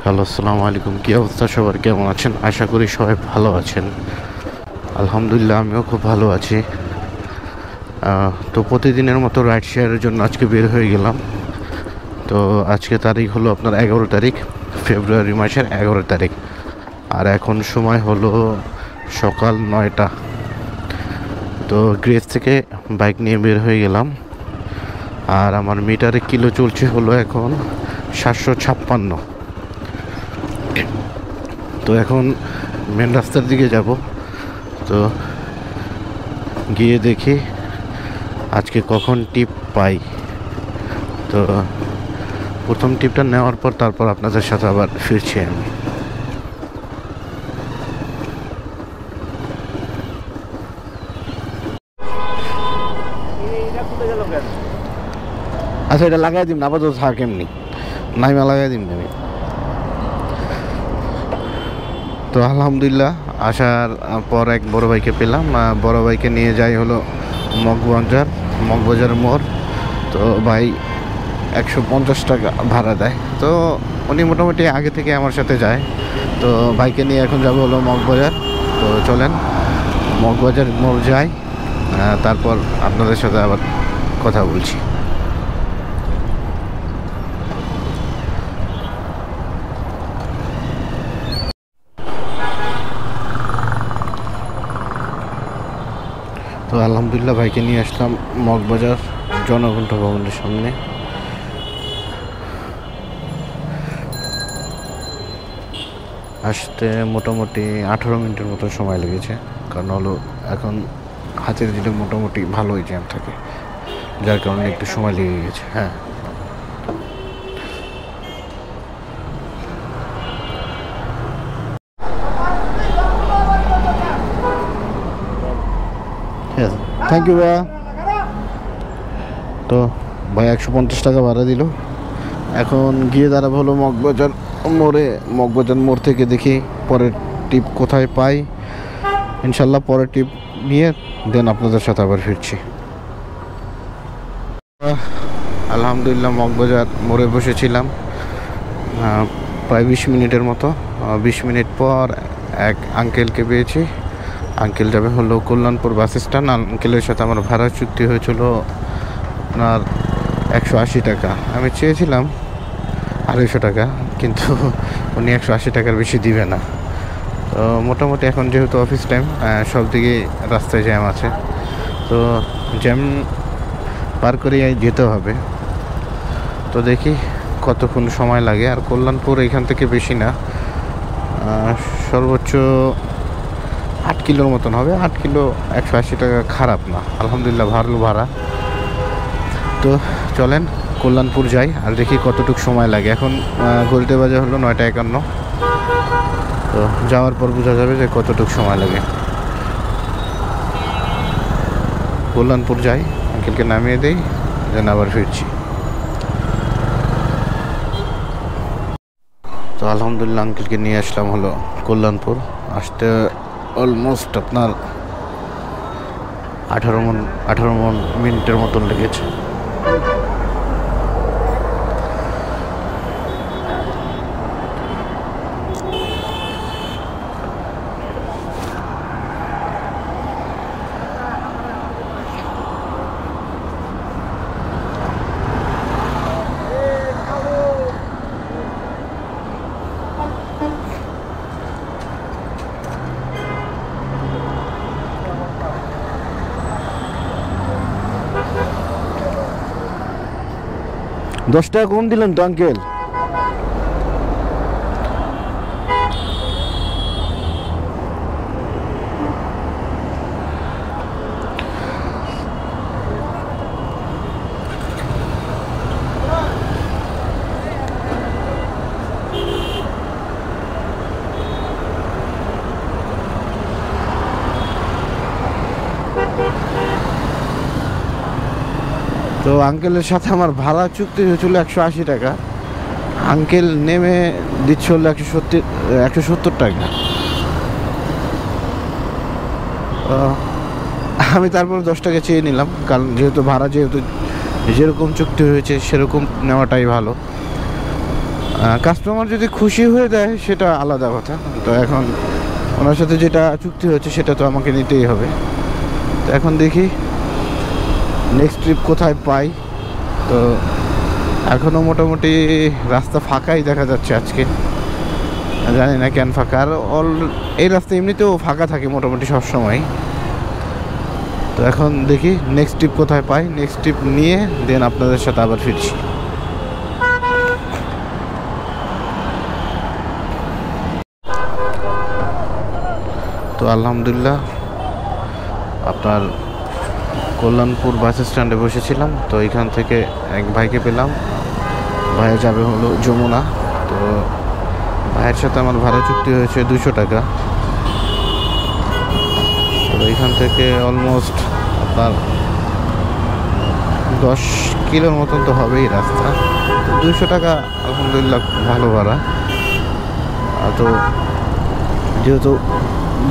Hello, আসসালামু আলাইকুম। কী অবস্থা সবার, কেমন আছেন? আশা করি সবাই ভালো আছেন। আলহামদুলিল্লাহ, আমিও খুব ভালো আছি। তো প্রতিদিনের মতো রাইড শেয়ারের জন্য আজকে বের হয়ে গেলাম। তো আজকে তারিখ হলো আপনার 11 তারিখ, ফেব্রুয়ারি মাসের 11 তারিখ। আর এখন সময় হলো সকাল 9টা। তো গ্রেস থেকে বাইক নিয়ে বের হয়ে গেলাম। আর আমার মিটারে কিলো চলছে হলো এখন 756। তো এখন মেন রাস্তার দিকে যাব। তো গিয়ে দেখি আজকে কখন টিপ পাই। তো প্রথম টিপটা নেওয়ার পর তারপর আপনাদের সাথে আবার ফিরছি আমি। আচ্ছা, এটা লাগাই দিন, আপাতত থাক এমনি, নাইমা লাগাই দিন আমি। তো আলহামদুলিল্লাহ, আসার পর এক বড় ভাইকে পেলাম। বড় ভাইকে নিয়ে যাই হলো মগবাজার মোড়। তো ভাই 150 টাকা ভাড়া দেয়। তো উনি মোটামুটি আগে থেকে আমার সাথে যায়। তো বাইকে নিয়ে এখন যাবো হলো মগবাজার। তো চলেন মগবাজার মোড় যাই, তারপর আপনাদের সাথে আবার কথা বলছি। তো আলহামদুলিল্লাহ বাইকে নিয়ে আসলাম মগবাজার জনকণ্ঠ ভবনের সামনে। আসতে মোটামুটি 18 মিনিটের মতো সময় লেগেছে। কারণ হলো এখন হাতের দিলে মোটামুটি ভালোই জ্যাম থাকে, যার কারণে একটু সময় লেগে গেছে। হ্যাঁ, থ্যাংক ইউ ভাইয়া। তো ভাই 150 টাকা ভাড়া দিল। এখন গিয়ে দাঁড়াবো হলো মগবাজার মোড়ে। মগবাজার মোড় থেকে দেখি পরের টিপ কোথায় পাই। ইনশাল্লাহ পরের টিপ নিয়ে দেন আপনাদের সাথে আবার ফিরছি। আলহামদুলিল্লাহ মগবাজার মোড়ে বসেছিলাম প্রায় 20 মিনিটের মতো। 20 মিনিট পর এক আঙ্কেলকে পেয়েছি। আঙ্কেল যাবে হলো কল্যাণপুর বাস স্ট্যান্ড। আঙ্কেলের সাথে আমার ভাড়া চুক্তি হয়েছিল আপনার 180 টাকা। আমি চেয়েছিলাম 250 টাকা, কিন্তু উনি 180 টাকার বেশি দিবে না। তো মোটামুটি এখন যেহেতু অফিস টাইম, সব দিকে রাস্তায় জ্যাম আছে। তো জ্যাম পার করে যেতে হবে। তো দেখি কতক্ষণ সময় লাগে। আর কল্যাণপুর এখান থেকে বেশি না, সর্বোচ্চ 8 কিলোর মতন হবে। 8 কিলো 180 টাকা খারাপ না, আলহামদুলিল্লাহ ভালো ভাড়া। তো চলেন কল্যাণপুর যাই আর দেখি কতটুকু সময় লাগে। এখন ঘড়িতে বাজে হলো 9টা 51। তো যাওয়ার পর বোঝা যাবে যে কতটুকু সময় লাগে। কল্যাণপুর যাই, আঙ্কেলকে নামিয়ে দেই, দেন আবার ফিরছি। তো আলহামদুলিল্লাহ আঙ্কেলকে নিয়ে আসলাম হলো কল্যাণপুর। আসতে অলমোস্ট আপনার 18 মিনিটের মতন লেগেছে। দশ টাকা কম দিলেন তো আঙ্কেল। তো আঙ্কেলের সাথে আমার ভাড়া চুক্তি হয়েছিল 180 টাকা। আঙ্কেল নেমে দিচ্ছে হলো 170 টাকা। আমি তারপর 10 টাকা চেয়ে নিলাম, কারণ যেহেতু যেরকম চুক্তি হয়েছে সেরকম নেওয়াটাই ভালো। কাস্টমার যদি খুশি হয়ে দেয় সেটা আলাদা কথা। তো এখন ওনার সাথে যেটা চুক্তি হচ্ছে সেটা তো আমাকে নিতেই হবে। তো এখন দেখি নেক্সট ট্রিপ কোথায় পাই। তো এখনও মোটামুটি রাস্তা ফাঁকাই দেখা যাচ্ছে আজকে, জানি না কেন ফাঁকা। আর এই রাস্তা এমনিতেও ফাঁকা থাকে মোটামুটি সবসময়। তো এখন দেখি নেক্সট ট্রিপ কোথায় পাই, নেক্সট ট্রিপ নিয়ে দেন আপনাদের সাথে আবার ফিরছি। তো আলহামদুলিল্লাহ আপনার কল্যাণপুর বাস স্ট্যান্ডে বসেছিলাম। তো এখান থেকে এক ভাইকে পেলাম, ভাইয়া যাবে হলো যমুনা। তো ভাইয়ের সাথে আমার ভাড়া চুক্তি হয়েছে 200 টাকা। তো এখান থেকে অলমোস্ট আপনার 10 কিলোর মতন তো হবেই রাস্তা। 200 টাকা আলহামদুলিল্লাহ ভালো ভাড়া। তো যেহেতু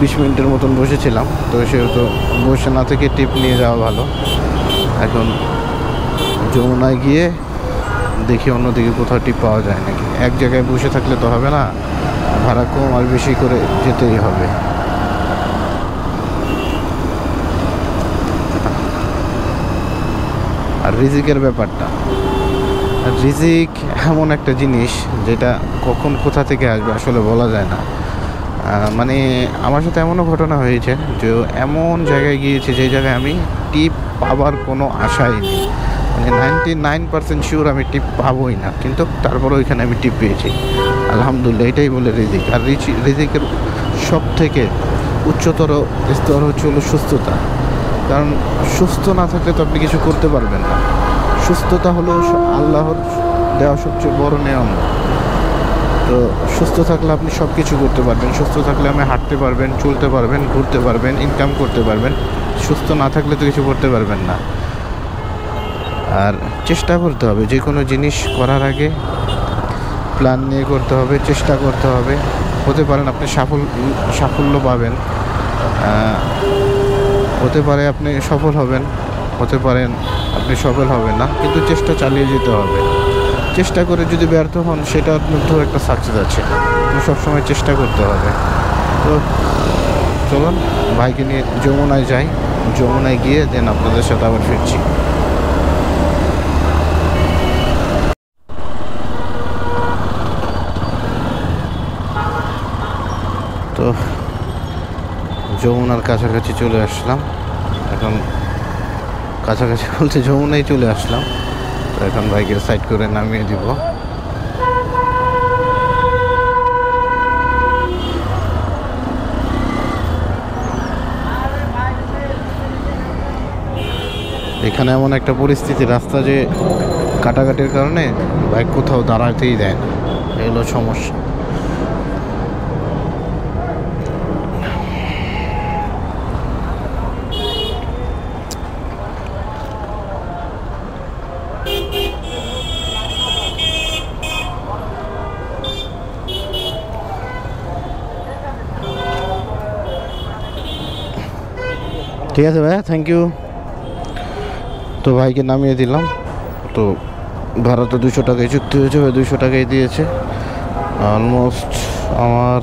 20 মিনিটের মতন বসেছিলাম, তো সেহেতু বসে না থেকে টিপ নিয়ে যাওয়া ভালো। এখন যমুনায় গিয়ে দেখি অন্যদিকে কোথাও টিপ পাওয়া যায় নাকি। এক জায়গায় বসে থাকলে তো হবে না, ভাড়া কম আর বেশি করে যেতেই হবে। আর রিজিকের ব্যাপারটা, রিজিক এমন একটা জিনিস যেটা কখন কোথা থেকে আসবে আসলে বলা যায় না। মানে আমার সাথে এমনও ঘটনা হয়েছে যে এমন জায়গায় গিয়েছে যে জায়গায় আমি টিপ পাবার কোনো আশাই নেই, মানে 99% শিওর আমি টিপ পাবোই না, কিন্তু তারপরে ওইখানে আমি টিপ পেয়েছি। আলহামদুলিল্লাহ, এটাই বলে রিজিক। আর রিজিকের সব থেকে উচ্চতর স্তর হচ্ছে হলো সুস্থতা। কারণ সুস্থ না থাকলে তো আপনি কিছু করতে পারবেন না। সুস্থতা হলো আল্লাহর দেওয়া সবচেয়ে বড় নিয়ামত। তো সুস্থ থাকলে আপনি সব কিছু করতে পারবেন। সুস্থ থাকলে আপনি হাঁটতে পারবেন, চলতে পারবেন, ঘুরতে পারবেন, ইনকাম করতে পারবেন। সুস্থ না থাকলে তো কিছু করতে পারবেন না। আর চেষ্টা করতে হবে, যে কোনো জিনিস করার আগে প্ল্যান নিয়ে করতে হবে, চেষ্টা করতে হবে। হতে পারেন আপনি সাফল্য পাবেন, হতে পারে আপনি সফল হবেন, হতে পারেন আপনি সফল হবেন না, কিন্তু চেষ্টা চালিয়ে যেতে হবে। চেষ্টা করে যদি ব্যর্থ হন, সেটার মধ্যেও একটা সাকসেস আছে। তো সবসময় চেষ্টা করতে হবে। তো চলুন ভাইকে নিয়ে যমুনায় যাই, যমুনায় গিয়ে দেন আপনাদের সাথে আবার ফিরছি। তো যমুনার কাছাকাছি চলে আসলাম। এখন কাছাকাছি বলতে যমুনায় চলে আসলাম। তো এখন বাইকের সাইড করে নামিয়ে দিব। এখানে এমন একটা পরিস্থিতি, রাস্তা যে কাটাকাটির কারণে বাইক কোথাও দাঁড়াতেই দেয় না, এগুলো সমস্যা। ঠিক আছে ভাইয়া, থ্যাংক ইউ। তো ভাইকে নামিয়ে দিলাম। তো ভাড়া তো 200 টাকায় চুক্তি হয়েছে, 200 টাকাই দিয়েছে। অলমোস্ট আমার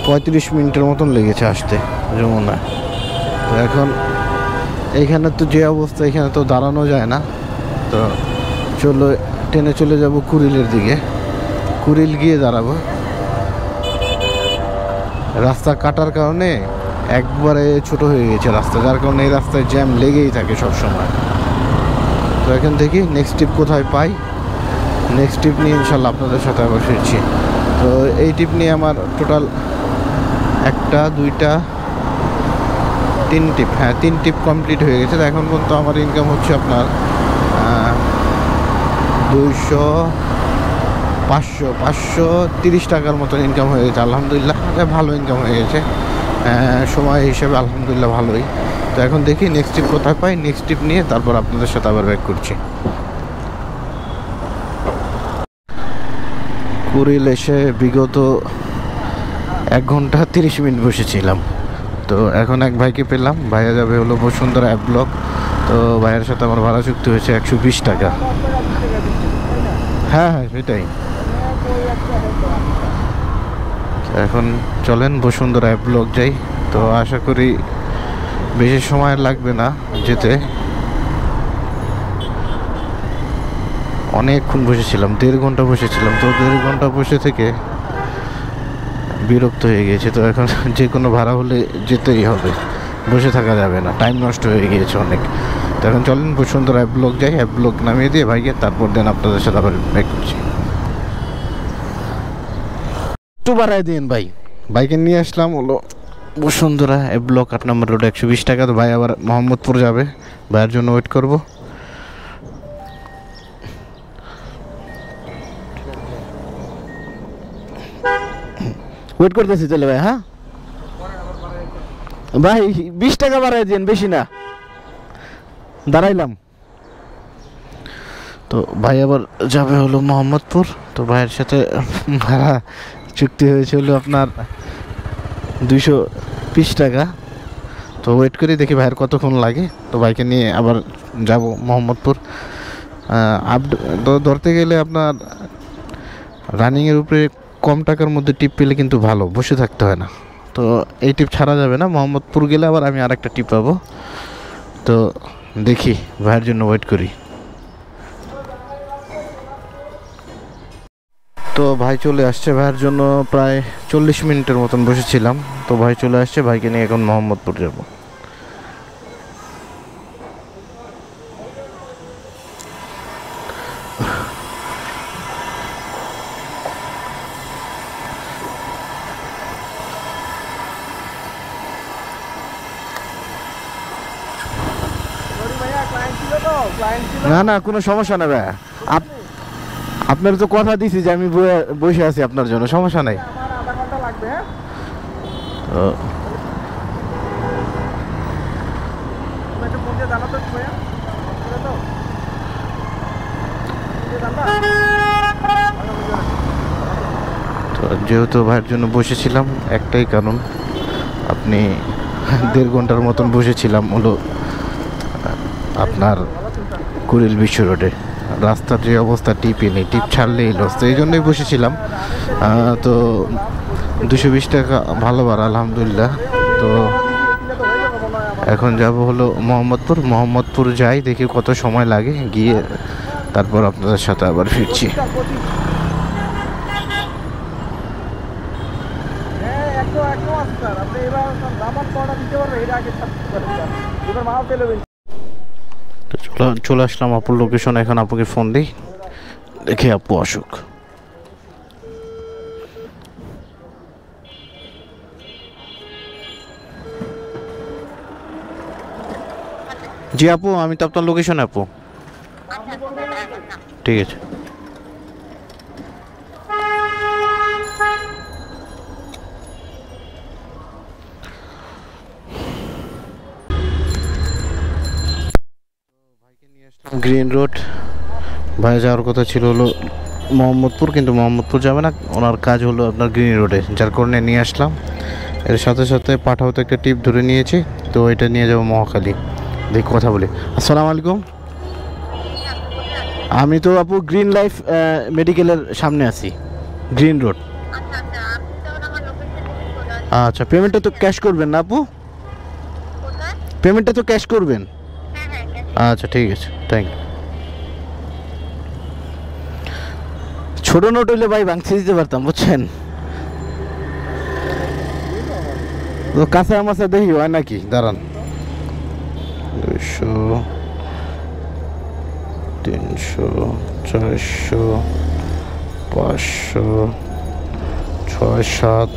35 মিনিটের মতন লেগেছে আসতে যমুনায়। তো এখন এইখানে তো যে অবস্থা, এখানে তো দাঁড়ানো যায় না। তো ট্রেনে চলে যাব কুড়িলের দিকে, কুড়িল গিয়ে দাঁড়াবো। রাস্তা কাটার কারণে একবারে ছোট হয়ে গেছে রাস্তা, যার কারণে এই রাস্তায় জ্যাম লেগেই থাকে সব সময়। তো এখন দেখি নেক্সট ট্রিপ কোথায় পাই, নেক্সট ট্রিপ নিয়ে ইনশাল্লাহ আপনাদের সাথে আবার ফিরছি। তো এই ট্রিপ নিয়ে আমার টোটাল 1, 2, 3 ট্রিপ, 3 ট্রিপ কমপ্লিট হয়ে গেছে। এখন পর্যন্ত আমার ইনকাম হচ্ছে আপনার 530 টাকার মতন ইনকাম হয়ে গেছে। আলহামদুলিল্লাহ, ভালো ইনকাম হয়ে গেছে সময় হিসেবে, আলহামদুলিল্লাহ ভালোই। তো এখন দেখি নেক্সট ট্রিপ কোথায় পাই, নেক্সট ট্রিপ নিয়ে তারপর আপনাদের সাথে আবার ব্যাক করছি। কুড়িল এসে বিগত 1 ঘন্টা 30 মিনিট বসেছিলাম। তো এখন এক ভাইকে পেলাম, ভাইয়া যাবে হলো বসুন্ধরা অ্যাপ ব্লক। তো ভাইয়ের সাথে আমার ভাড়া চুক্তি হয়েছে 120 টাকা। হ্যাঁ হ্যাঁ সেটাই। এখন চলেন বসুন্ধরা অ্যাপ ব্লক যাই। তো আশা করি বেশি সময় লাগবে না যেতে। অনেকক্ষণ বসেছিলাম, 1.5 ঘন্টা বসেছিলাম। তো 1.5 ঘন্টা বসে থেকে বিরক্ত হয়ে গিয়েছে। তো এখন যে কোনো ভাড়া হলে যেতেই হবে, বসে থাকা যাবে না, টাইম নষ্ট হয়ে গিয়েছে অনেক। তো এখন চলেন বসুন্ধরা অ্যাপ ব্লক যাই, অ্যাপ ব্লক নামিয়ে দিয়ে ভাইকে, তারপর দেন আপনাদের সাথে আবার ব্যাক করছি। একটু বাড়াই দিন ভাই। বাইকে নিয়ে আসলাম হলো বসুন্ধরা অ্যাপ ব্লক 8 নম্বর রোড, 120 টাকা। তো ভাই আবার মোহাম্মদপুর যাবে, ভাইয়ের জন্য ওয়েট করব। ওয়েট করতেছি চলে ভাই। হ্যাঁ ভাই 20 টাকা বাড়াই দিন, বেশি না, দাঁড়াইলাম। তো ভাই আবার যাবে হলো মোহাম্মদপুর। তো ভাইয়ের সাথে ভাড়া চুক্তি হয়েছে হলো আপনার 220 টাকা। তো ওয়েট করি দেখি ভাইয়ের কতক্ষণ লাগে। তো বাইকে নিয়ে আবার যাব মোহাম্মদপুর। ধরতে গেলে আপনার রানিংয়ের উপরে কম টাকার মধ্যে টিপ পেলে কিন্তু ভালো, বসে থাকতে হয় না। তো এই টিপ ছাড়া যাবে না, মোহাম্মদপুর গেলে আবার আমি আরেকটা টিপ পাবো। তো দেখি ভাইয়ের জন্য ওয়েট করি। তো ভাই চলে আসছে, ভাইয়ের জন্য প্রায় 40 মিনিটের মতন বসেছিলাম। তো ভাই চলে আসছে, ভাইকে নিয়ে এখন মোহাম্মদপুর যাব। না না কোনো সমস্যা নেই ভাই, আপনার তো কথা দিছি যে আমি বসে আছি আপনার জন্য, সমস্যা নাই। তো যেহেতু ভাইয়ের জন্য বসেছিলাম, একটাই কারণ, আপনি 1.5 ঘন্টার মতন বসেছিলাম হলো আপনার কুড়িল বিশ্ব রোডে। রাস্তার যে অবস্থা, টিপই নেই, টিপ ছাড়লেই লস। তো এই জন্যই বসেছিলাম। তো 220 টাকা ভালো ভাড়া আলহামদুলিল্লাহ। তো এখন যাব হলো মোহাম্মদপুর যাই, দেখি কত সময় লাগে, গিয়ে তারপর আপনাদের সাথে আবার ফিরছি। চলে আসলাম আপুর লোকেশন। এখন আপুকে ফোন দিই, দেখি আপু আসুক। জি আপু, আমি তো আপনার লোকেশন আপু। ঠিক আছে। গ্রিন রোড, ভাই যাওয়ার কথা ছিল হলো মোহাম্মদপুর, কিন্তু মোহাম্মদপুর যাবে না, ওনার কাজ হলো আপনার গ্রিন রোডে, যার কারণে নিয়ে আসলাম। এর সাথে সাথে পাঠাওতে একটা টিপ ধরে নিয়েছি। তো এটা নিয়ে যাবো মহাখালী, দেখি কথা বলি। আসসালামু আলাইকুম। আমি তো আপু গ্রিন লাইফ মেডিকেলের সামনে আছি, গ্রিন রোড। আচ্ছা, পেমেন্টটা তো ক্যাশ করবেন না আপু? পেমেন্টটা তো ক্যাশ করবেন? আচ্ছা ঠিক আছে, থ্যাংক ইউ। ছোট নোট হইলে ভাই ভাঙছে দিতে পারতাম, বুঝছেন? তো কাঁচা মাছা দেখি হয় নাকি, দাঁড়ান। 200, 300, 400, 500, 6, 7,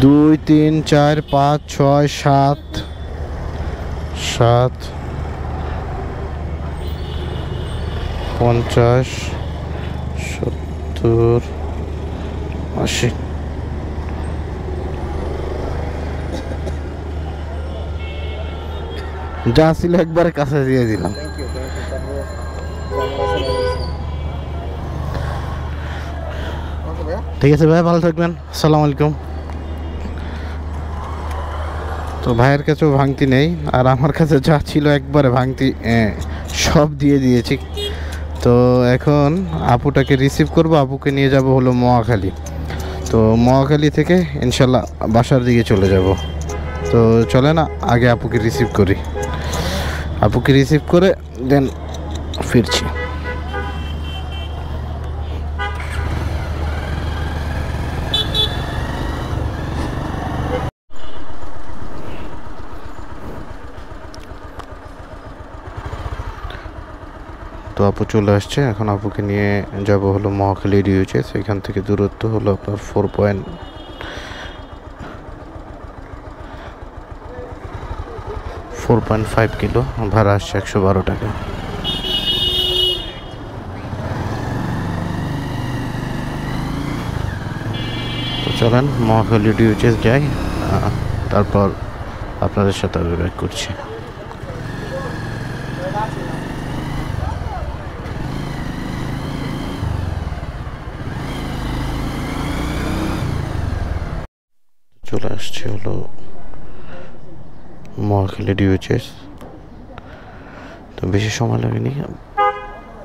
2, 3, 4, 5, 6, 7, 7, 50, 70, 80। যা ছিল একবারে কাছে দিয়ে দিলাম। ঠিক আছে ভাই, ভালো থাকবেন। আসসালামু আলাইকুম। তো ভাইয়ের কাছেও ভাঙতি নেই, আর আমার কাছে যা ছিল একবারে ভাঙতি সব দিয়ে দিয়েছি। তো এখন আপুটাকে রিসিভ করব, আপুকে নিয়ে যাব হলো মহাখালী। তো মহাখালী থেকে ইনশাল্লাহ বাসার দিকে চলে যাব। তো চলে না, আগে আপুকে রিসিভ করি। আপুকে রিসিভ করে দেন ফিরছি। তো আপু চলে আসছে, এখন আপুকে নিয়ে যাব হলো মহাখালী ডিউচেস। এখান থেকে দূরত্ব হলো আপনার 4.5 কিলো, ভাড়া আসছে 112 টাকা। তো চলেন মহাখালী ডিউচেস যাই, তারপর আপনাদের সাথে আমি ব্যাক করছি। চলে আসছে হলো মহাখালী ডিউচেস। তো বেশি সময় লাগেনি,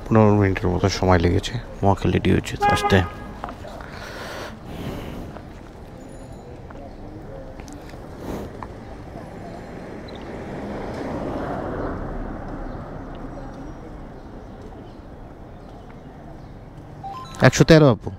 15 মিনিটের মতো সময় লেগেছে মহাখালী ডিউচেস আসতে। একশো 13 আপু।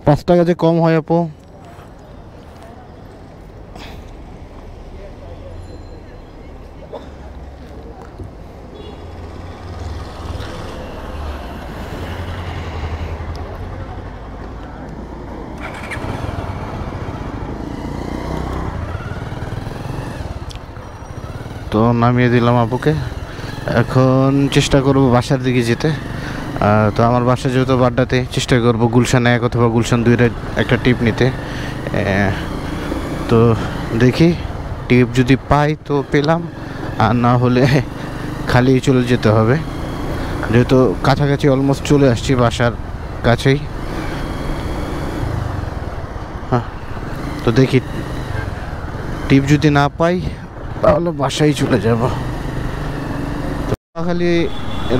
৳5 যে কম হয় আপু? তো নামিয়ে দিলাম আপুকে, এখন চেষ্টা করব বাসার দিকে যেতে। তো আমার বাসা যেহেতু বাড্ডাতে, চেষ্টা করব গুলশান 1 অথবা গুলশান 2-এর একটা টিপ নিতে। তো দেখি টিপ যদি পাই তো পেলাম, আর না হলে খালি চলে যেতে হবে, যেহেতু কাছাকাছি অলমোস্ট চলে আসছি, বাসার কাছেই। হ্যাঁ, তো দেখি টিপ যদি না পাই তাহলে বাসায় চলে যাব। তো খালি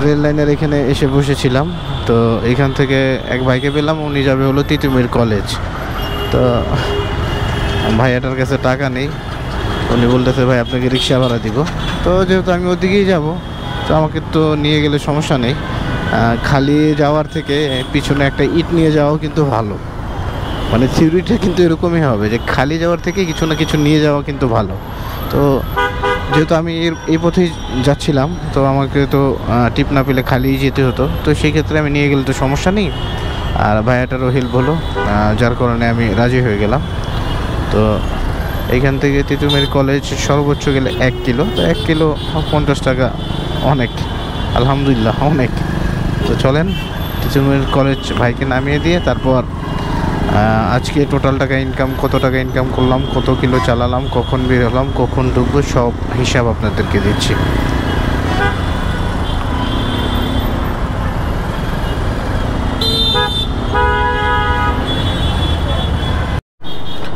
রেল লাইনের এখানে এসে বসেছিলাম। তো এখান থেকে এক ভাইকে পেলাম, উনি যাবে হলো তিতুমির কলেজ। তো ভাইয়াটার কাছে টাকা নেই, উনি বলতেছে ভাই আপনাকে রিক্সা ভাড়া দিব। তো যেহেতু আমি ওদিকেই যাব, তো আমাকে তো নিয়ে গেলে সমস্যা নেই। খালি যাওয়ার থেকে পিছনে একটা ইট নিয়ে যাওয়াও কিন্তু ভালো, মানে থিওরিটা কিন্তু এরকমই হবে যে খালি যাওয়ার থেকে কিছু না কিছু নিয়ে যাওয়া কিন্তু ভালো। তো যেহেতু আমি এই পথেই যাচ্ছিলাম, তো আমাকে তো টিপ না পেলে খালিই যেতে হতো। তো সেই ক্ষেত্রে আমি নিয়ে গেলে তো সমস্যা নেই, আর ভাইয়াটারও হেল্প হলো, যার কারণে আমি রাজি হয়ে গেলাম। তো এইখান থেকে তিতুমির কলেজ সর্বোচ্চ গেলে 1 কিলো, তো 1 কিলো 50 টাকা, অনেক, আলহামদুলিল্লাহ অনেক। তো চলেন তিতুমির কলেজ ভাইকে নামিয়ে দিয়ে তারপর আজকে টোটাল টাকা ইনকাম, কত টাকা ইনকাম করলাম, কত কিলো চালালাম, কখন বের হলাম, কখন ঢুকবো, সব হিসাব আপনাদেরকে দিচ্ছি।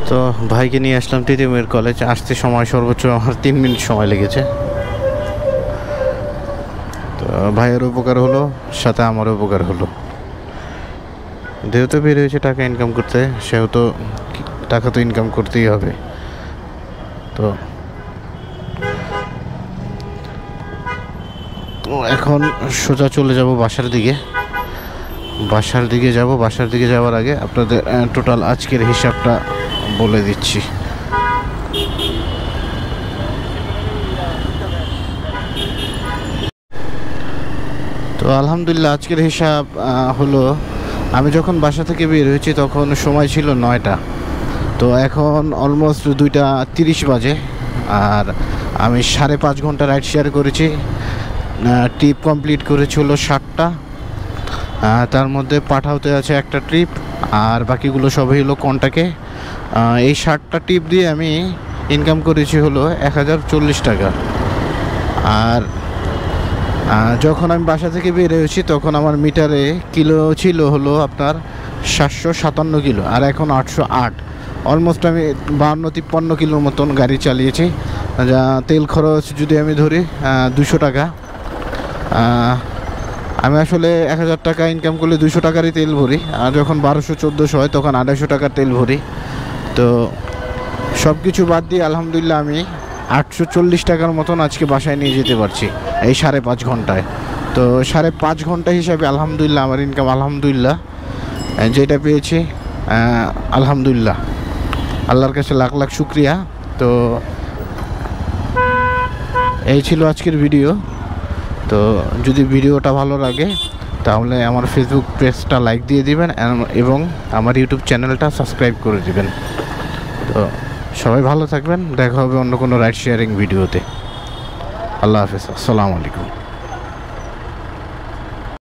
তো ভাইকে নিয়ে আসলাম তিতুমির কলেজ। আসতে সময় সর্বোচ্চ আমার 3 মিনিট সময় লেগেছে। তো ভাইয়ের উপকার হলো, সাথে আমার উপকার হলো। যেহেতু বের হয়েছে টাকা ইনকাম করতে, সেহেতু টাকা তো ইনকাম করতেই হবে। তো এখন সোজা চলে যাব বাসার দিকে। বাসার দিকে যাব। বাসার দিকে যাওয়ার আগে আপনাদের টোটাল আজকের হিসাবটা বলে দিচ্ছি। তো আলহামদুলিল্লাহ আজকের হিসাব হলো, আমি যখন বাসা থেকে বের হয়েছি তখন সময় ছিল 9টা। তো এখন অলমোস্ট 2:30 বাজে। আর আমি 5.5 ঘন্টা রাইড শেয়ার করেছি। ট্রিপ কমপ্লিট করেছি হলো 7টা। তার মধ্যে পাঠাওতে আছে একটা ট্রিপ, আর বাকিগুলো সবই হলো কন্টাকে। এই 7টা ট্রিপ দিয়ে আমি ইনকাম করেছি হলো 1040 টাকা। আর যখন আমি বাসা থেকে বের হয়েছি তখন আমার মিটারে কিলো ছিল হলো আপনার 757 কিলো, আর এখন 808। অলমোস্ট আমি 52-53 কিলোর মতন গাড়ি চালিয়েছি। যা তেল খরচ যদি আমি ধরি 200 টাকা। আমি আসলে 1000 টাকা ইনকাম করলে 200 টাকারই তেল ভরি, আর যখন 1200-1400 হয় তখন 250 টাকার তেল ভরি। তো সব কিছু বাদ দিয়ে আলহামদুলিল্লাহ আমি 840 টাকার মতন আজকে বাসায় নিয়ে যেতে পারছি এই 5.5 ঘন্টায়। তো 5.5 ঘন্টা হিসাবে আলহামদুলিল্লাহ আমার ইনকাম আলহামদুলিল্লাহ যেটা পেয়েছি আলহামদুলিল্লাহ, আল্লাহর কাছে লাখ লাখ শুক্রিয়া। তো এই ছিল আজকের ভিডিও। তো যদি ভিডিওটা ভালো লাগে তাহলে আমার ফেসবুক পেজটা লাইক দিয়ে দিবেন এবং আমার ইউটিউব চ্যানেলটা সাবস্ক্রাইব করে দিবেন। তো সবাই ভালো থাকবেন, দেখা হবে অন্য কোনো রাইড শেয়ারিং ভিডিওতে। আল্লাহ হাফেজ, আসসালামু আলাইকুম।